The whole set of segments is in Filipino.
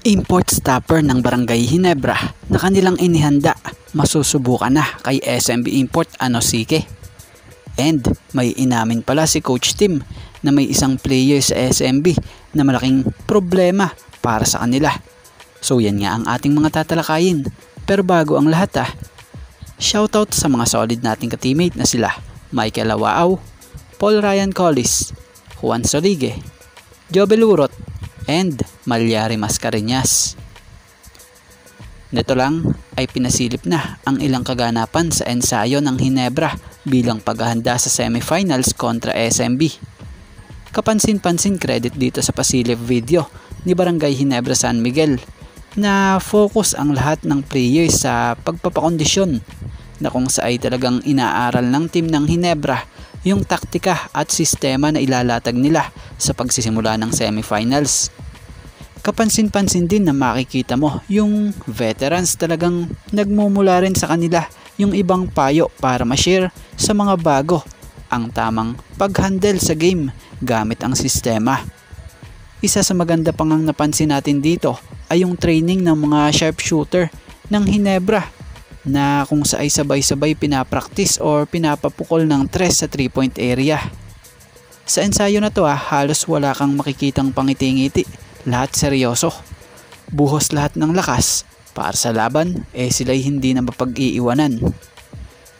Import stopper ng Barangay Ginebra na kanilang inihanda, masusubukan na kay SMB Import Anosike. And may inamin pala si Coach Tim na may isang player sa SMB na malaking problema para sa kanila. So yan nga ang ating mga tatalakayin. Pero bago ang lahat shoutout sa mga solid nating ka-teammate na sila Michael Awao, Paul Ryan Collis, Juan Soligue, Jobel Urot, and Malyari Mascareñas. Nito lang ay pinasilip na ang ilang kaganapan sa ensayo ng Ginebra bilang paghahanda sa semifinals kontra SMB. Kapansin-pansin credit dito sa pasilip video ni Barangay Ginebra San Miguel na focus ang lahat ng players sa pagpapakondisyon na kung saan ay talagang inaaral ng team ng Ginebra yung taktika at sistema na ilalatag nila sa pagsisimula ng semifinals. Kapansin-pansin din na makikita mo yung veterans talagang nagmumula rin sa kanila yung ibang payo para ma-share sa mga bago ang tamang pag-handle sa game gamit ang sistema. Isa sa maganda pang napansin natin dito ay yung training ng mga sharpshooter ng Ginebra na kung sa ay sabay-sabay pinapractice or pinapapukol ng tres sa 3-point area. Sa ensayo na to halos wala kang makikitang pangiti-ngiti, lahat seryoso. Buhos lahat ng lakas para sa laban sila'y hindi na mapag-iiwanan.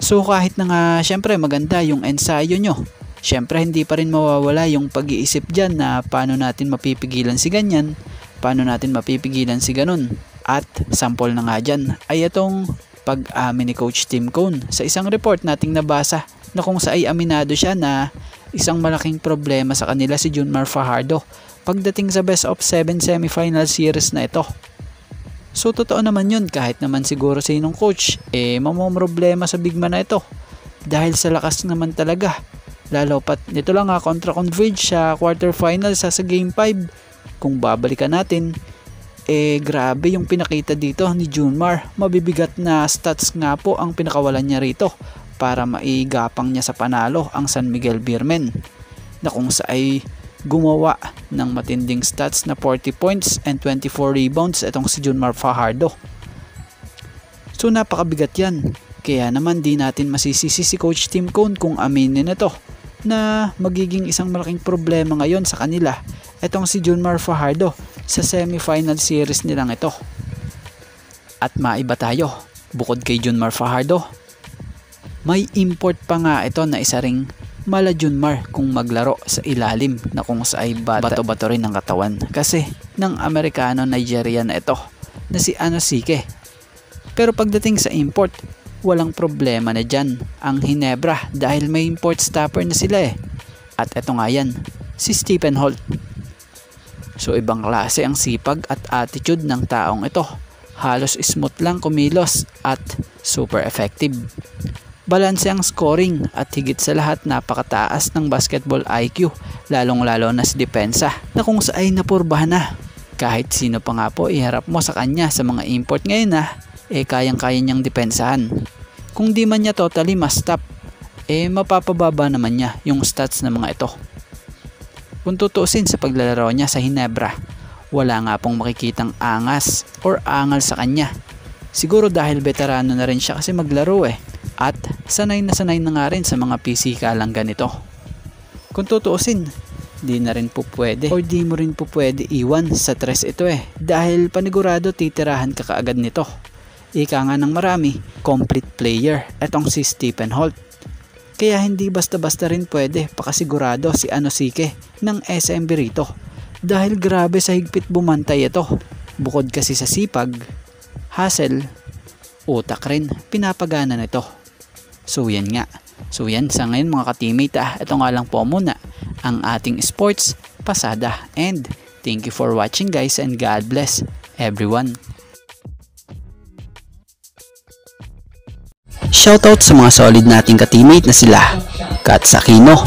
So kahit na nga syempre maganda yung ensayo nyo, syempre hindi pa rin mawawala yung pag-iisip dyan na paano natin mapipigilan si ganyan, paano natin mapipigilan si ganun. At sample na nga dyan ay itong pag-amin ni Coach Tim Cone sa isang report nating nabasa na kung sa ay aminado siya na isang malaking problema sa kanila si Junmar Fajardo pagdating sa best of 7 semifinal series na ito. So totoo naman yun, kahit naman siguro sinong coach mamomroblema sa big man na ito dahil sa lakas naman talaga. Lalo pat nito lang kontra Converge sa quarterfinal sa game 5. Kung babalikan natin grabe yung pinakita dito ni Junmar. Mabibigat na stats nga po ang pinakawalan niya rito para maigapang niya sa panalo ang San Miguel Beermen na kung sa ay gumawa ng matinding stats na 40 points and 24 rebounds itong si Junmar Fajardo. So napakabigat yan. Kaya naman di natin masisisi si Coach Tim Cone kung aminin ito na magiging isang malaking problema ngayon sa kanila itong si Junmar Fajardo sa semifinal series nilang ito. At maiba tayo, bukod kay Junmar Fajardo, may import pa nga ito na isa ring mala Junmar kung maglaro sa ilalim na kung sa ay bato-bato rin ng katawan kasi ng Amerikano-Nigerian na ito na si Anosike. Pero pagdating sa import, walang problema na dyan ang Ginebra dahil may import stopper na sila At eto nga yan, si Stephen Holt. So ibang klase ang sipag at attitude ng taong ito. Halos smooth lang kumilos at super effective. Balanse ang scoring at higit sa lahat napakataas ng basketball IQ, lalong-lalo na sa depensa na kung sa ay napurbahan na. Kahit sino pa nga po iharap mo sa kanya sa mga import ngayon kayang-kaya niyang depensahan. Kung di man niya totally ma-stop, mapapababa naman niya yung stats ng mga ito. Kung tutuusin sa paglalaro niya sa Ginebra, wala nga pong makikitang angas or angal sa kanya. Siguro dahil veterano na rin siya kasi maglaro at sanay na nga rin sa mga pisikalang ganito. Kung tutuusin, di na rin po pwede or di mo rin po pwede iwan sa tres ito dahil panigurado titirahan ka kaagad nito. Ika nga ng marami, complete player etong si Stephen Holt. Kaya hindi basta-basta rin pwede pakasigurado si Anosike ng SMB rito dahil grabe sa higpit bumantay ito. Bukod kasi sa sipag, hustle, utak rin pinapagana nito. So yan nga. So yan sa ngayon mga ka-teammate ito nga lang po muna ang ating sports pasada and thank you for watching guys and God bless everyone. Shoutout sa mga solid nating ka-teammate na sila Kat Sakino,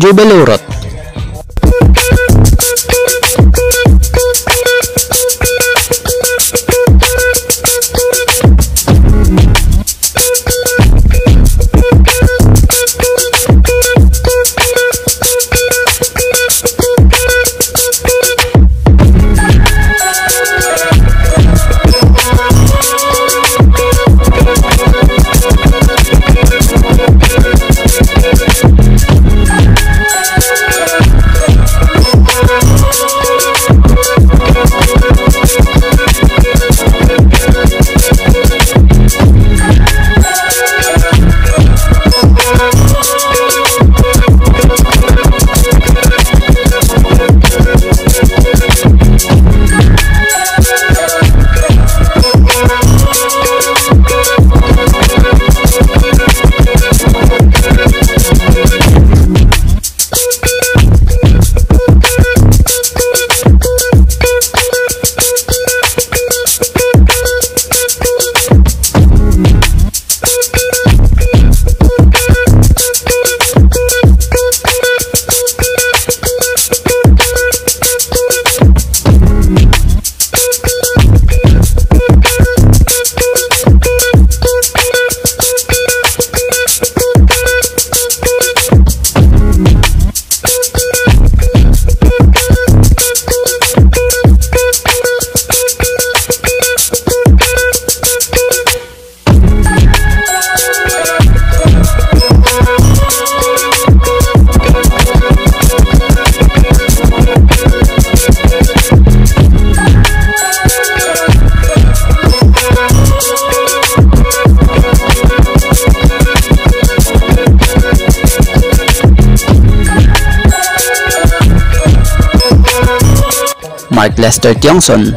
Jubelurot. Mark Lester Tiongson.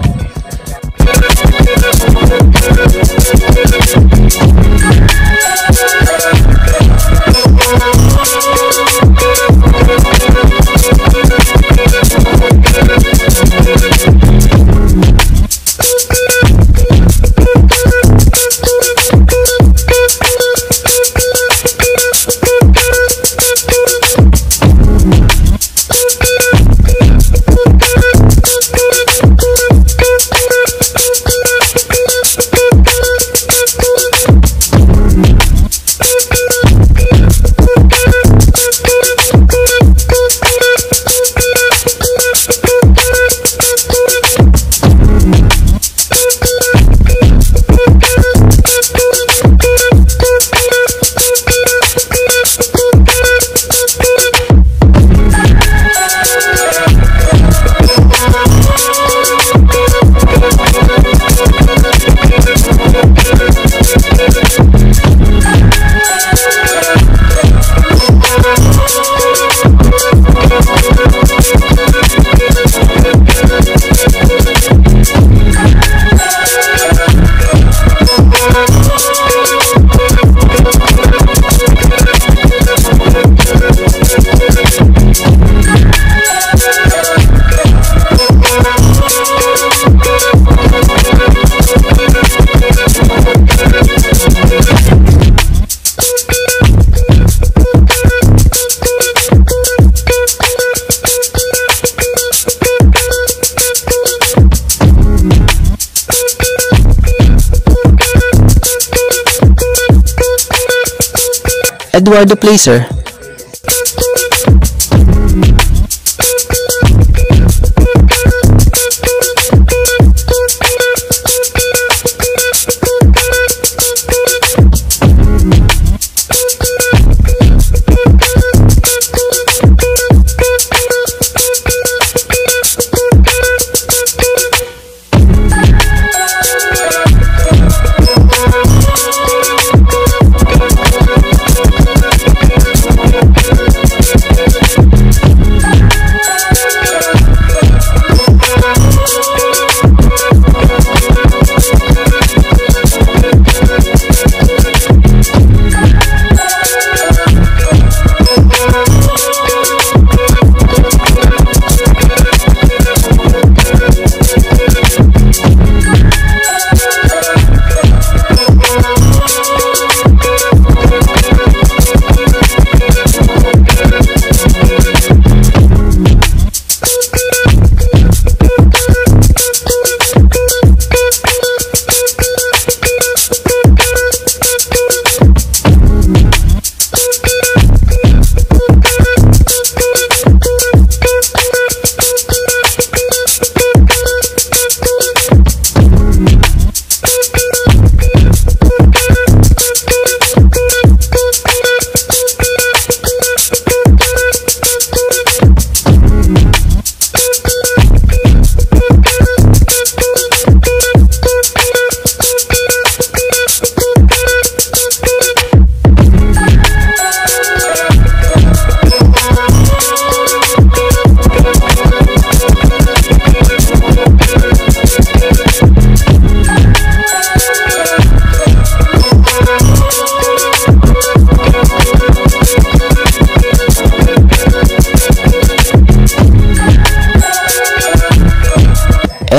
Eduardo Placer.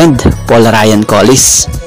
and Paul Ryan Collis.